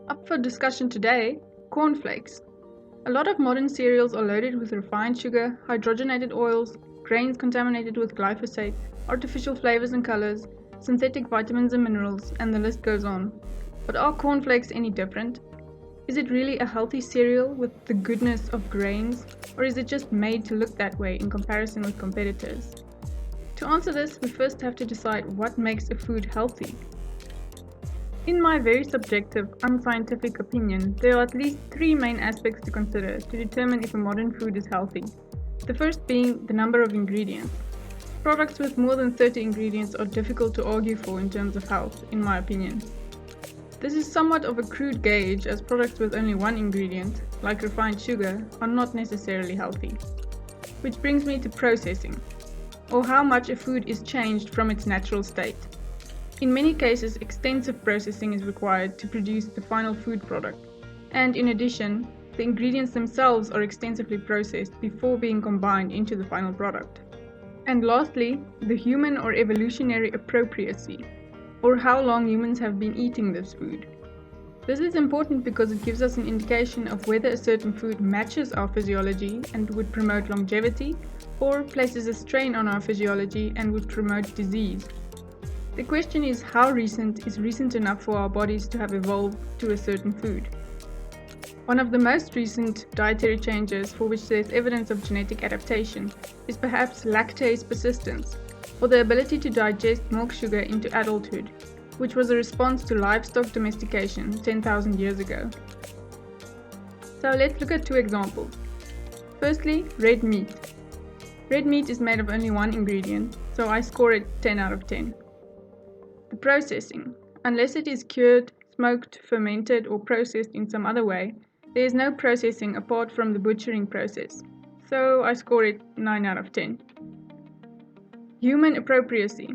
Up for discussion today, cornflakes. A lot of modern cereals are loaded with refined sugar, hydrogenated oils, grains contaminated with glyphosate, artificial flavors and colors, synthetic vitamins and minerals, and the list goes on. But are cornflakes any different? Is it really a healthy cereal with the goodness of grains, or is it just made to look that way in comparison with competitors? To answer this, we first have to decide what makes a food healthy. In my very subjective, unscientific opinion, there are at least three main aspects to consider to determine if a modern food is healthy. The first being the number of ingredients. Products with more than 30 ingredients are difficult to argue for in terms of health, in my opinion. This is somewhat of a crude gauge, as products with only one ingredient, like refined sugar, are not necessarily healthy. Which brings me to processing, or how much a food is changed from its natural state. In many cases, extensive processing is required to produce the final food product, and in addition, the ingredients themselves are extensively processed before being combined into the final product. And lastly, the human or evolutionary appropriacy, or how long humans have been eating this food. This is important because it gives us an indication of whether a certain food matches our physiology and would promote longevity, or places a strain on our physiology and would promote disease. The question is, how recent is recent enough for our bodies to have evolved to a certain food? One of the most recent dietary changes for which there is evidence of genetic adaptation is perhaps lactase persistence, or the ability to digest milk sugar into adulthood, which was a response to livestock domestication 10,000 years ago. So let's look at two examples. Firstly, red meat. Red meat is made of only one ingredient, so I score it 10 out of 10. The processing. Unless it is cured, smoked, fermented, or processed in some other way, there is no processing apart from the butchering process, so I score it 9 out of 10. Human appropriacy.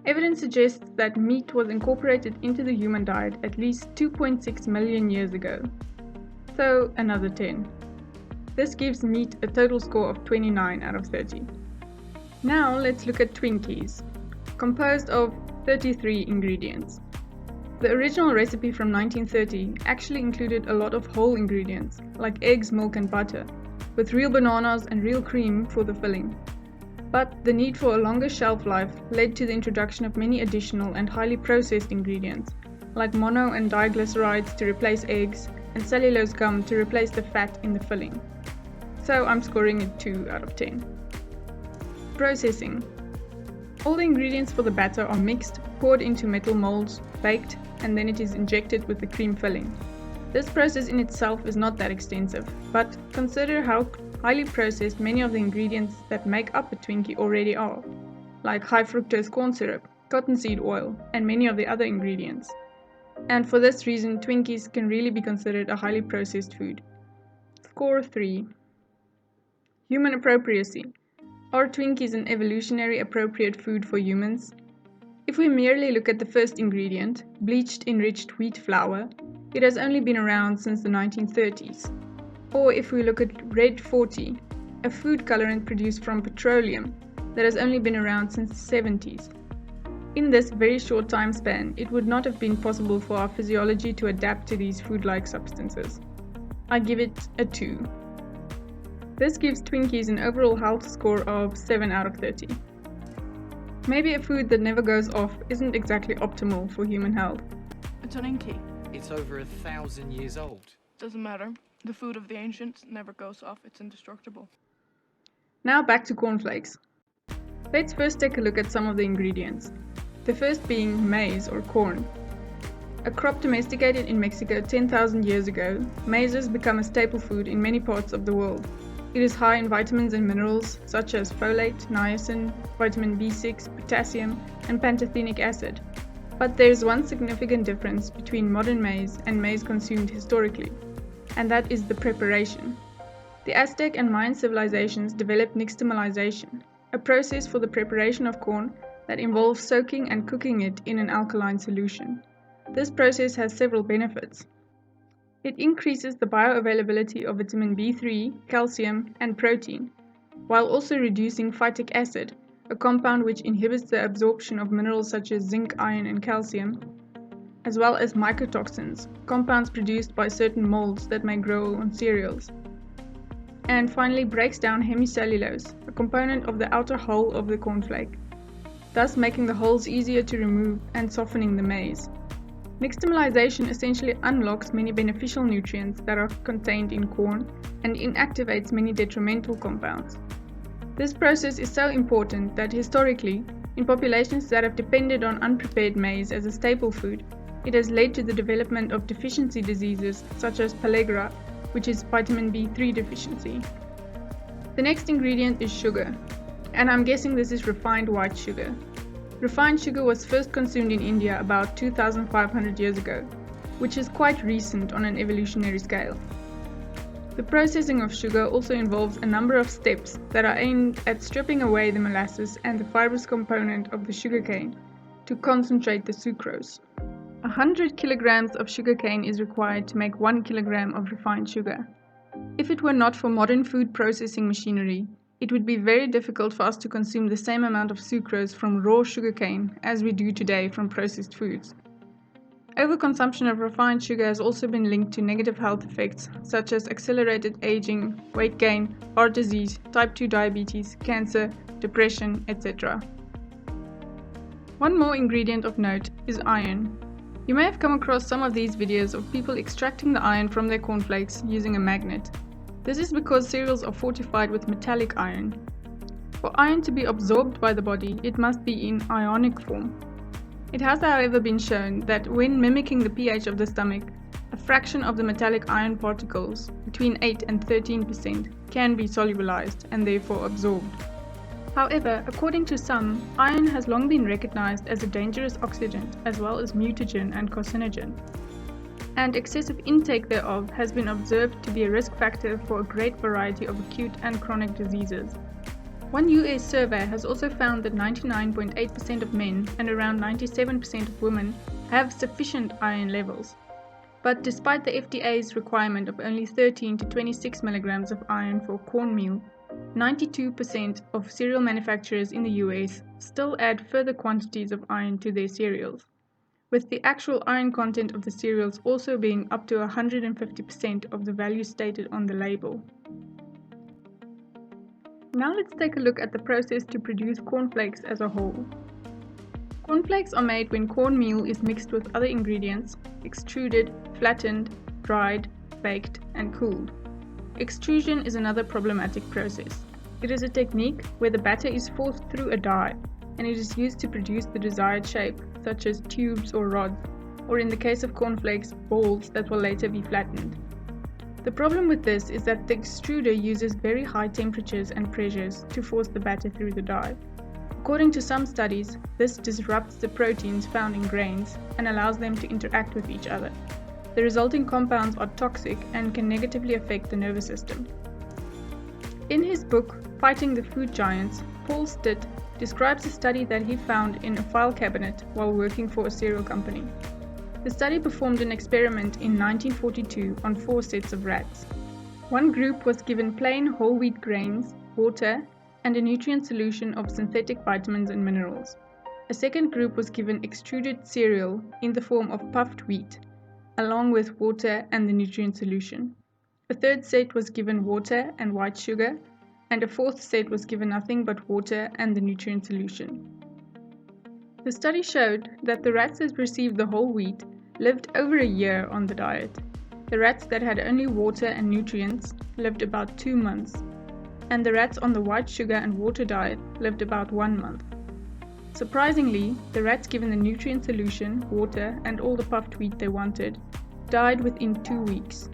Evidence suggests that meat was incorporated into the human diet at least 2.6 million years ago, so another 10. This gives meat a total score of 29 out of 30. Now let's look at Twinkies, composed of 33 ingredients. The original recipe from 1930 actually included a lot of whole ingredients, like eggs, milk and butter, with real bananas and real cream for the filling. But the need for a longer shelf life led to the introduction of many additional and highly processed ingredients, like mono and diglycerides to replace eggs, and cellulose gum to replace the fat in the filling. So I'm scoring it 2 out of 10. Processing. All the ingredients for the batter are mixed, poured into metal molds, baked, and then it is injected with the cream filling. This process in itself is not that extensive, but consider how highly processed many of the ingredients that make up a Twinkie already are, like high fructose corn syrup, cottonseed oil, and many of the other ingredients. And for this reason, Twinkies can really be considered a highly processed food. Score 3. Human appropriacy. Are Twinkies an evolutionary appropriate food for humans? If we merely look at the first ingredient, bleached enriched wheat flour, it has only been around since the 1930s. Or if we look at red 40, a food colorant produced from petroleum that has only been around since the 70s. In this very short time span, it would not have been possible for our physiology to adapt to these food-like substances. I give it a 2. This gives Twinkies an overall health score of 7 out of 30. Maybe a food that never goes off isn't exactly optimal for human health. A Twinkie. It's over 1,000 years old. Doesn't matter. The food of the ancients never goes off. It's indestructible. Now back to cornflakes. Let's first take a look at some of the ingredients. The first being maize or corn. A crop domesticated in Mexico 10,000 years ago, maize has become a staple food in many parts of the world. It is high in vitamins and minerals such as folate, niacin, vitamin B6, potassium, and pantothenic acid. But there is one significant difference between modern maize and maize consumed historically, and that is the preparation. The Aztec and Mayan civilizations developed nixtamalization, a process for the preparation of corn that involves soaking and cooking it in an alkaline solution. This process has several benefits. It increases the bioavailability of vitamin B3, calcium, and protein, while also reducing phytic acid, a compound which inhibits the absorption of minerals such as zinc, iron, and calcium. as well as mycotoxins, compounds produced by certain molds that may grow on cereals. And finally breaks down hemicellulose, a component of the outer hull of the cornflake, thus making the hulls easier to remove and softening the maize. Nixtamalization essentially unlocks many beneficial nutrients that are contained in corn and inactivates many detrimental compounds. This process is so important that historically, in populations that have depended on unprepared maize as a staple food, it has led to the development of deficiency diseases such as pellagra, which is vitamin B3 deficiency. The next ingredient is sugar, and I'm guessing this is refined white sugar. Refined sugar was first consumed in India about 2,500 years ago, which is quite recent on an evolutionary scale. The processing of sugar also involves a number of steps that are aimed at stripping away the molasses and the fibrous component of the sugarcane to concentrate the sucrose. 100 kilograms of sugarcane is required to make 1 kilogram of refined sugar. If it were not for modern food processing machinery, it would be very difficult for us to consume the same amount of sucrose from raw sugarcane as we do today from processed foods. Overconsumption of refined sugar has also been linked to negative health effects such as accelerated aging, weight gain, heart disease, type 2 diabetes, cancer, depression, etc. One more ingredient of note is iron. You may have come across some of these videos of people extracting the iron from their cornflakes using a magnet. This is because cereals are fortified with metallic iron. For iron to be absorbed by the body, it must be in ionic form. It has however been shown that when mimicking the pH of the stomach, a fraction of the metallic iron particles, between 8 and 13%, can be solubilized and therefore absorbed. However, according to some, iron has long been recognized as a dangerous oxidant as well as mutagen and carcinogen, and excessive intake thereof has been observed to be a risk factor for a great variety of acute and chronic diseases. One US survey has also found that 99.8% of men and around 97% of women have sufficient iron levels. But despite the FDA's requirement of only 13 to 26 milligrams of iron for cornmeal, 92% of cereal manufacturers in the US still add further quantities of iron to their cereals, with the actual iron content of the cereals also being up to 150% of the value stated on the label. Now let's take a look at the process to produce cornflakes as a whole. Cornflakes are made when cornmeal is mixed with other ingredients, extruded, flattened, dried, baked, and cooled. Extrusion is another problematic process. It is a technique where the batter is forced through a die, and it is used to produce the desired shape, such as tubes or rods, or in the case of cornflakes, balls that will later be flattened. The problem with this is that the extruder uses very high temperatures and pressures to force the batter through the die. According to some studies, this disrupts the proteins found in grains and allows them to interact with each other. The resulting compounds are toxic and can negatively affect the nervous system. In his book, Fighting the Food Giants, Paul Stitt describes a study that he found in a file cabinet while working for a cereal company. The study performed an experiment in 1942 on 4 sets of rats. One group was given plain whole wheat grains, water, and a nutrient solution of synthetic vitamins and minerals. A second group was given extruded cereal in the form of puffed wheat, along with water and the nutrient solution. A third set was given water and white sugar, and a fourth set was given nothing but water and the nutrient solution. The study showed that the rats that received the whole wheat lived over a year on the diet. The rats that had only water and nutrients lived about 2 months, and the rats on the white sugar and water diet lived about 1 month. Surprisingly, the rats given the nutrient solution, water, and all the puffed wheat they wanted died within 2 weeks.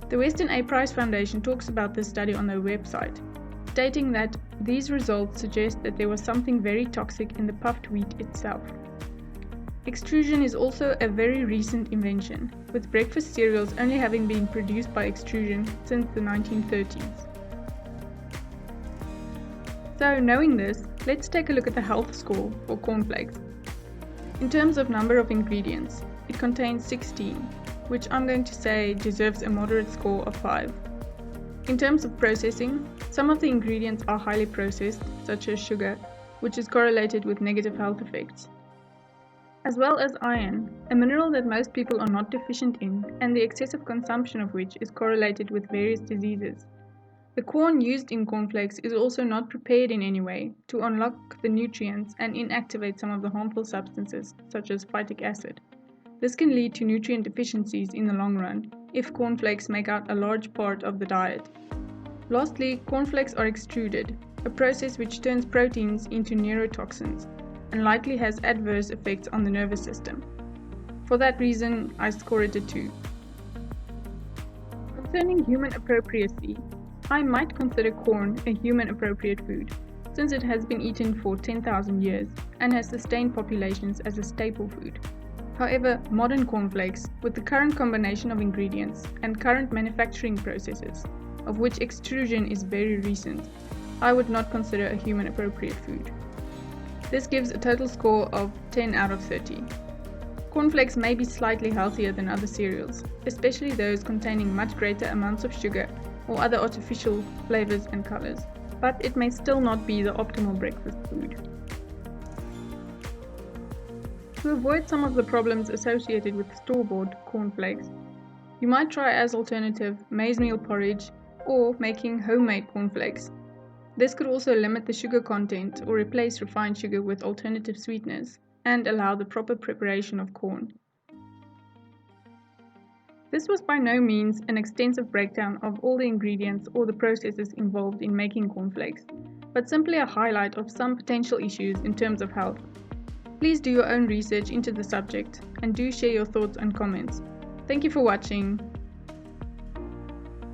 The Weston A. Price Foundation talks about this study on their website, stating that these results suggest that there was something very toxic in the puffed wheat itself. Extrusion is also a very recent invention, with breakfast cereals only having been produced by extrusion since the 1930s. So, knowing this, let's take a look at the health score for cornflakes. In terms of number of ingredients, it contains 16, which I'm going to say deserves a moderate score of 5. In terms of processing, some of the ingredients are highly processed, such as sugar, which is correlated with negative health effects. as well as iron, a mineral that most people are not deficient in, and the excessive consumption of which is correlated with various diseases. The corn used in cornflakes is also not prepared in any way to unlock the nutrients and inactivate some of the harmful substances, such as phytic acid. This can lead to nutrient deficiencies in the long run if cornflakes make out a large part of the diet. Lastly, cornflakes are extruded, a process which turns proteins into neurotoxins and likely has adverse effects on the nervous system. For that reason, I score it a 2. Concerning human appropriacy, I might consider corn a human appropriate food, since it has been eaten for 10,000 years and has sustained populations as a staple food. However, modern cornflakes, with the current combination of ingredients and current manufacturing processes, of which extrusion is very recent, I would not consider a human appropriate food. This gives a total score of 10 out of 30. Cornflakes may be slightly healthier than other cereals, especially those containing much greater amounts of sugar or other artificial flavors and colors, but it may still not be the optimal breakfast food. To avoid some of the problems associated with store-bought cornflakes, you might try as alternative maize meal porridge or making homemade cornflakes. This could also limit the sugar content or replace refined sugar with alternative sweeteners and allow the proper preparation of corn. This was by no means an extensive breakdown of all the ingredients or the processes involved in making cornflakes, but simply a highlight of some potential issues in terms of health. Please do your own research into the subject and do share your thoughts and comments. Thank you for watching.